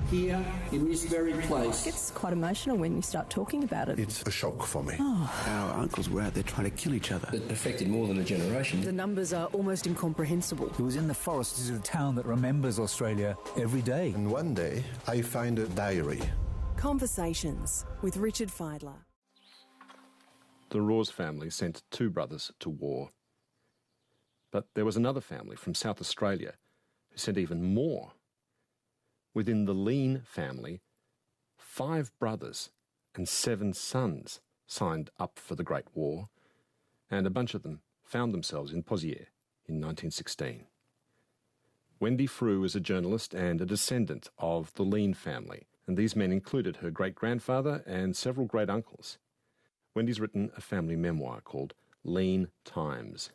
here in this very place. It's quite emotional when you start talking about it. It's a shock for me. Our uncles were out there trying to kill each other. It affected more than a generation. The numbers are almost incomprehensible. He was in the forest. It's a town that remembers Australia every day. And one day, I find a diary. Conversations with Richard Fidler. The Rawes family sent 2 brothers to war. But there was another family from South Australia who sent even more. Within the Leane family, 5 brothers and 7 sons signed up for the Great War, and a bunch of them found themselves in Pozieres in 1916. Wendy Frew is a journalist and a descendant of the Leane family, and these men included her great-grandfather and several great-uncles. Wendy's written a family memoir called Leane Times.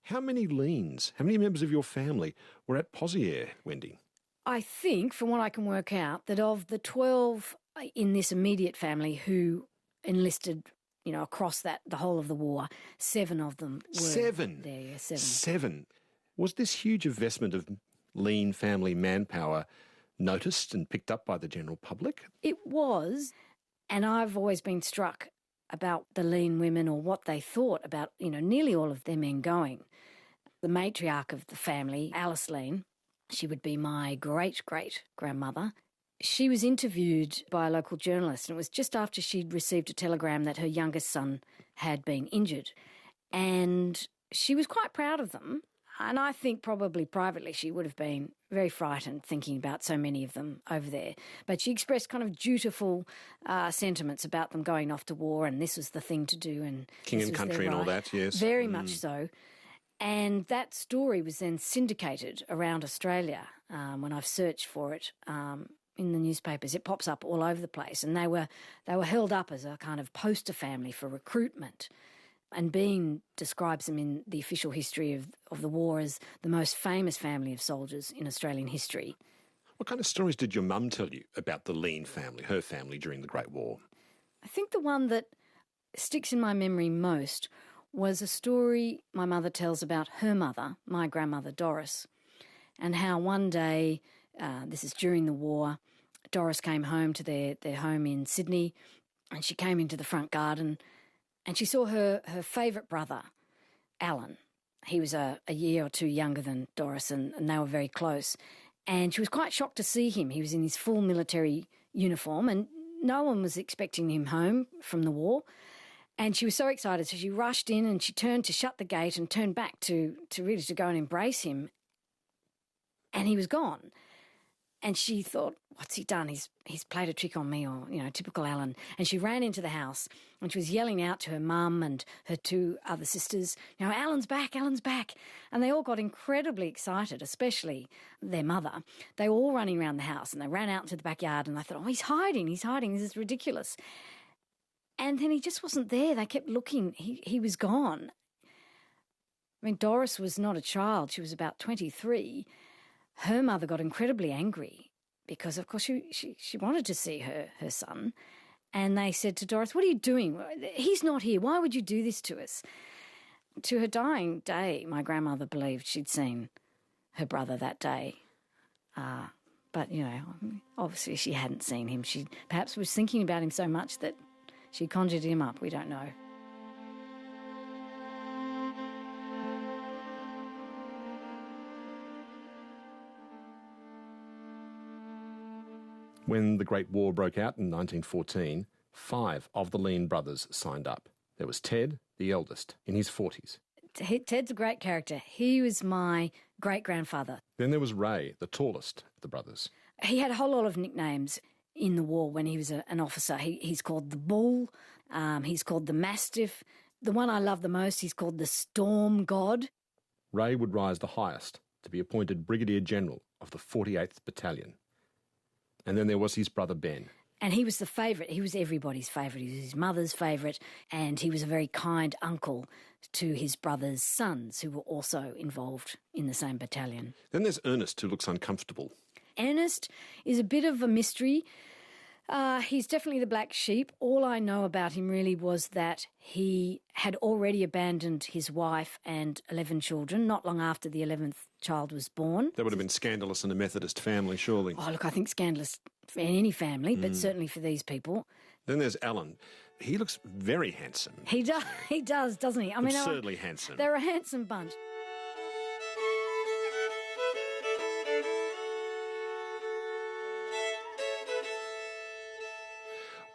How many Leanes, how many members of your family were at Pozieres, Wendy? I think, from what I can work out, that of the 12 in this immediate family who enlisted, across the whole of the war, 7 of them were 7? There, yeah, 7. 7. Was this huge investment of Leane family manpower noticed and picked up by the general public? It was, and I've always been struck about the Leane women or what they thought about, nearly all of their men going. The matriarch of the family, Alice Leane, she would be my great-great-grandmother. She was interviewed by a local journalist, and it was just after she'd received a telegram that her youngest son had been injured. And she was quite proud of them, and I think probably privately she would have been very frightened thinking about so many of them over there. But she expressed kind of dutiful sentiments about them going off to war, and this was the thing to do. And King and country and all that, yes. Very much so. And that story was then syndicated around Australia when I've searched for it in the newspapers. It pops up all over the place. And they were held up as a kind of poster family for recruitment. And Bean describes them in the official history of the war as the most famous family of soldiers in Australian history. What kind of stories did your mum tell you about the Leane family, her family during the Great War? I think the one that sticks in my memory most was a story my mother tells about her mother, my grandmother Doris, and how one day, this is during the war, Doris came home to their home in Sydney, and she came into the front garden and she saw her favourite brother, Alan. He was a year or 2 younger than Doris, and they were very close. And she was quite shocked to see him. He was in his full military uniform, and no one was expecting him home from the war. And she was so excited, so she rushed in and she turned to shut the gate and turned back to really to go and embrace him. And he was gone. And she thought, what's he done? He's played a trick on me, or, typical Alan. And she ran into the house and she was yelling out to her mum and her 2 other sisters, Alan's back, Alan's back. And they all got incredibly excited, especially their mother. They were all running around the house and they ran out into the backyard and they thought, he's hiding, this is ridiculous. And then he just wasn't there. They kept looking. He was gone. I mean, Doris was not a child. She was about 23. Her mother got incredibly angry because, of course, she wanted to see her son. And they said to Doris, what are you doing? He's not here. Why would you do this to us? To her dying day, my grandmother believed she'd seen her brother that day. But, obviously she hadn't seen him. She perhaps was thinking about him so much that she conjured him up, we don't know. When the Great War broke out in 1914, 5 of the Leane brothers signed up. There was Ted, the eldest, in his 40s. Ted's a great character. He was my great-grandfather. Then there was Ray, the tallest of the brothers. He had a whole lot of nicknames in the war when he was an officer. He's called the Bull, he's called the Mastiff. The one I love the most, he's called the Storm God. Ray would rise the highest to be appointed Brigadier General of the 48th Battalion. And then there was his brother Ben. And he was the favourite. He was everybody's favourite. He was his mother's favourite, and he was a very kind uncle to his brother's sons, who were also involved in the same battalion. Then there's Ernest, who looks uncomfortable. Ernest is a bit of a mystery. He's definitely the black sheep. All I know about him really was that he had already abandoned his wife and 11 children not long after the 11th child was born. That would have been scandalous in a Methodist family, surely. Oh, look, I think scandalous for any family, but certainly for these people. Then there's Alan. He looks very handsome. He does, doesn't he? I mean, absurdly handsome. They're a handsome bunch.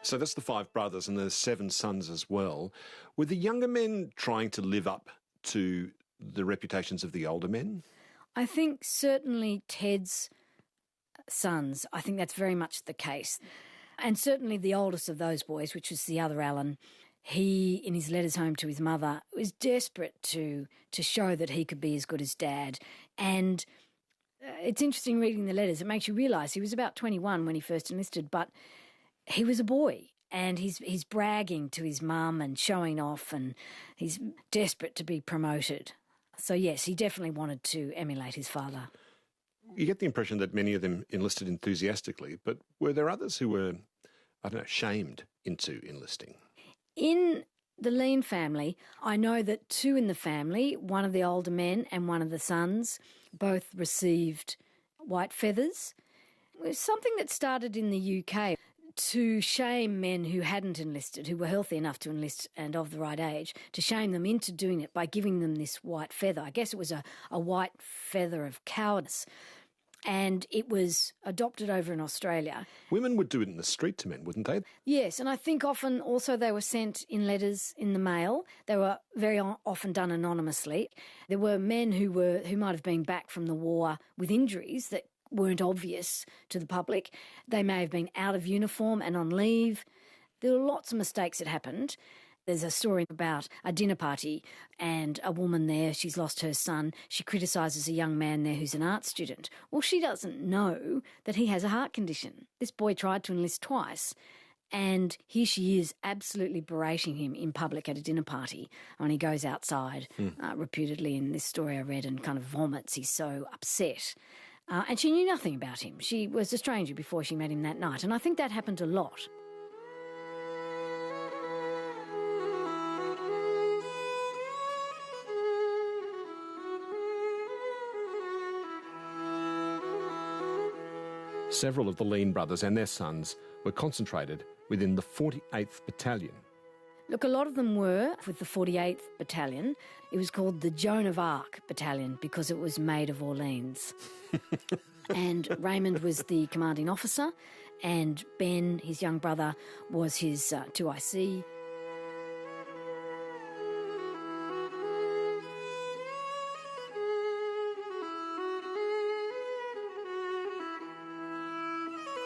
So that's the 5 brothers, and there's 7 sons as well. Were the younger men trying to live up to the reputations of the older men? I think certainly Ted's sons, I think that's very much the case. And certainly the oldest of those boys, which was the other Alan, he, in his letters home to his mother, was desperate to show that he could be as good as Dad. And it's interesting reading the letters. It makes you realise he was about 21 when he first enlisted, but he was a boy, and he's bragging to his mum and showing off, and he's desperate to be promoted. So, yes, he definitely wanted to emulate his father. You get the impression that many of them enlisted enthusiastically, but were there others who were, shamed into enlisting? In the Leane family, I know that 2 in the family, one of the older men and one of the sons, both received white feathers. It was something that started in the UK to shame men who hadn't enlisted, who were healthy enough to enlist and of the right age, to shame them into doing it by giving them this white feather. I guess it was a white feather of cowardice. And it was adopted over in Australia. Women would do it in the street to men, wouldn't they? Yes, and I think often also they were sent in letters in the mail. They were very often done anonymously. There were men who might have been back from the war with injuries that weren't obvious to the public. They may have been out of uniform and on leave. There were lots of mistakes that happened. There's a story about a dinner party and a woman there, she's lost her son. She criticises a young man there who's an art student. Well, she doesn't know that he has a heart condition. This boy tried to enlist twice, and here she is absolutely berating him in public at a dinner party when he goes outside, reputedly in this story I read, and kind of vomits. He's so upset. And she knew nothing about him. She was a stranger before she met him that night, and I think that happened a lot. Several of the Leane brothers and their sons were concentrated within the 48th Battalion. Look, a lot of them were with the 48th Battalion. It was called the Joan of Arc Battalion because it was made of Orleans. And Raymond was the commanding officer, and Ben, his young brother, was his 2IC.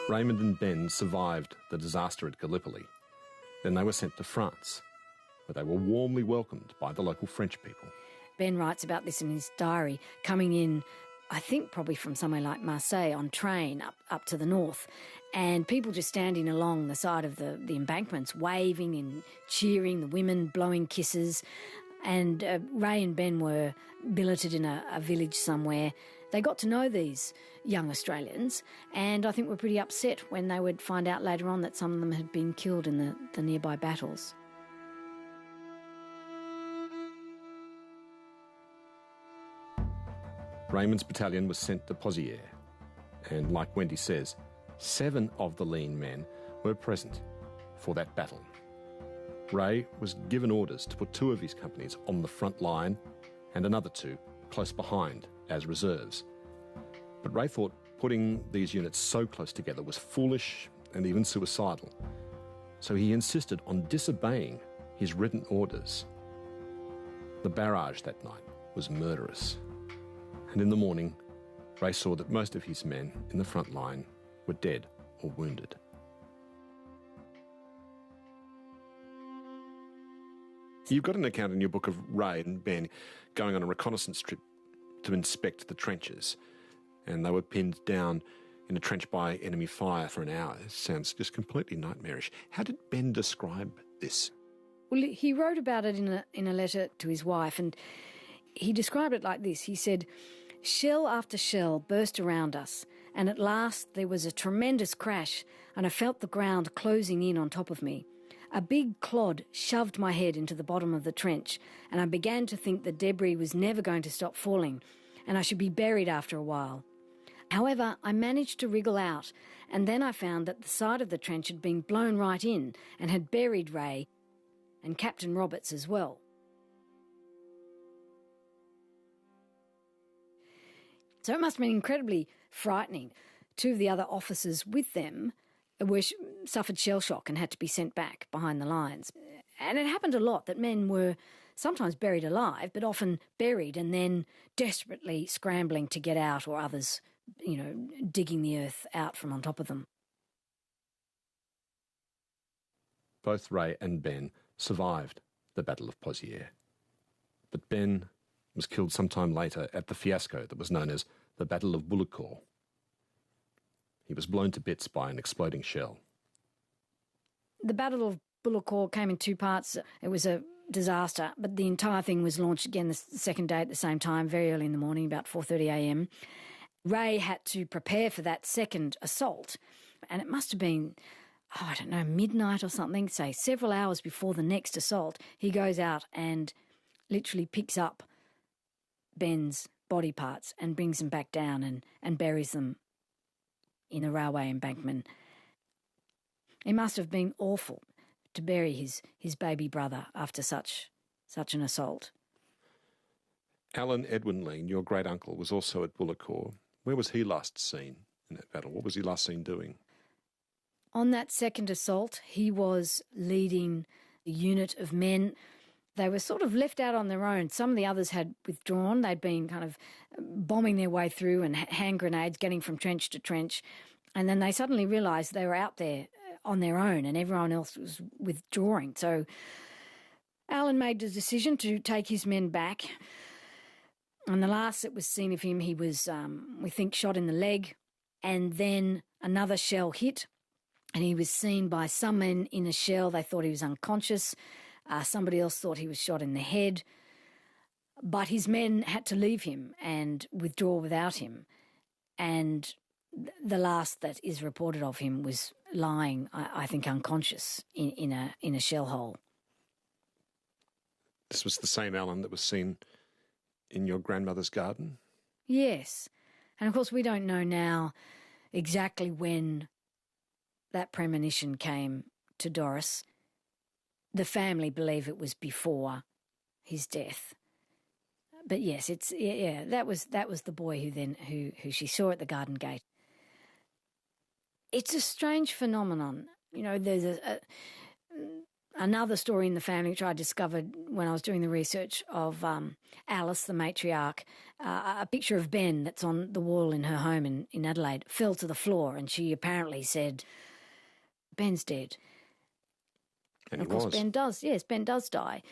Raymond and Ben survived the disaster at Gallipoli. Then they were sent to France, where they were warmly welcomed by the local French people. Ben writes about this in his diary, coming in, I think probably from somewhere like Marseille on train up to the north, and people just standing along the side of the embankments, waving and cheering, the women blowing kisses. And Ray and Ben were billeted in a village somewhere. They got to know these young Australians, and I think were pretty upset when they would find out later on that some of them had been killed in the nearby battles. Raymond's battalion was sent to Pozières, and like Wendy says, 7 of the Leane men were present for that battle. Ray was given orders to put 2 of his companies on the front line and another 2 close behind as reserves. But Ray thought putting these units so close together was foolish and even suicidal, so he insisted on disobeying his written orders. The barrage that night was murderous, and in the morning, Ray saw that most of his men in the front line were dead or wounded. You've got an account in your book of Ray and Ben going on a reconnaissance trip to inspect the trenches, and they were pinned down in a trench by enemy fire for an hour. It sounds just completely nightmarish. How did Ben describe this? Well, he wrote about it in a letter to his wife, and he described it like this. He said, "Shell after shell burst around us, and at last there was a tremendous crash, and I felt the ground closing in on top of me. A big clod shoved my head into the bottom of the trench, and I began to think the debris was never going to stop falling, and I should be buried after a while. However, I managed to wriggle out, and then I found that the side of the trench had been blown right in and had buried Ray and Captain Roberts as well. So it must have been incredibly frightening. Two of the other officers with them suffered shell shock and had to be sent back behind the lines. And it happened a lot that men were sometimes buried alive, but often buried and then desperately scrambling to get out, or others, digging the earth out from on top of them. Both Ray and Ben survived the Battle of Pozières. But Ben was killed sometime later at the fiasco that was known as the Battle of Bullecourt. He was blown to bits by an exploding shell. The Battle of Bullecourt came in two parts. It was a disaster, but the entire thing was launched again the second day at the same time, very early in the morning, about 4:30 a.m. Ray had to prepare for that second assault, and it must have been, midnight or something, say several hours before the next assault. He goes out and literally picks up Ben's body parts and brings them back down and buries them in a railway embankment. It must have been awful to bury his baby brother after such an assault. Alan Edwin Leane, your great-uncle, was also at Bullecourt. Where was he last seen in that battle? What was he last seen doing? On that second assault, he was leading a unit of men. They were sort of left out on their own. Some of the others had withdrawn. They'd been kind of bombing their way through and hand grenades, getting from trench to trench. And then they suddenly realised they were out there on their own and everyone else was withdrawing. So Alan made the decision to take his men back. And the last that was seen of him, he was, we think, shot in the leg. And then another shell hit. And he was seen by some men in a shell. They thought he was unconscious. Somebody else thought he was shot in the head. But his men had to leave him and withdraw without him. And the last that is reported of him was lying, I think, unconscious in a shell hole. This was the same Alan that was seen in your grandmother's garden? Yes. And of course we don't know now exactly when that premonition came to Doris. The family believe it was before his death. But yes, that was the boy who she saw at the garden gate. It's a strange phenomenon. There's another story in the family which I discovered when I was doing the research of Alice, the matriarch. A picture of Ben that's on the wall in her home in Adelaide fell to the floor, and she apparently said, "Ben's dead." And of course, Ben does die.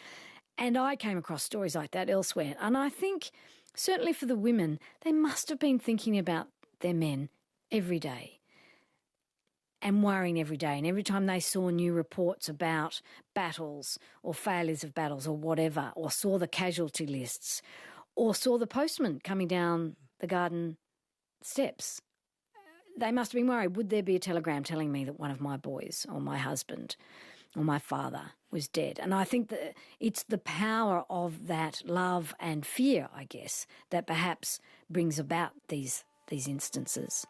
And I came across stories like that elsewhere. And I think, certainly for the women, they must have been thinking about their men every day and worrying every day. And every time they saw new reports about battles or failures of battles or whatever, or saw the casualty lists, or saw the postman coming down the garden steps, they must have been worried. Would there be a telegram telling me that one of my boys or my husband or my father was dead? And I think that it's the power of that love and fear, I guess, that perhaps brings about these instances.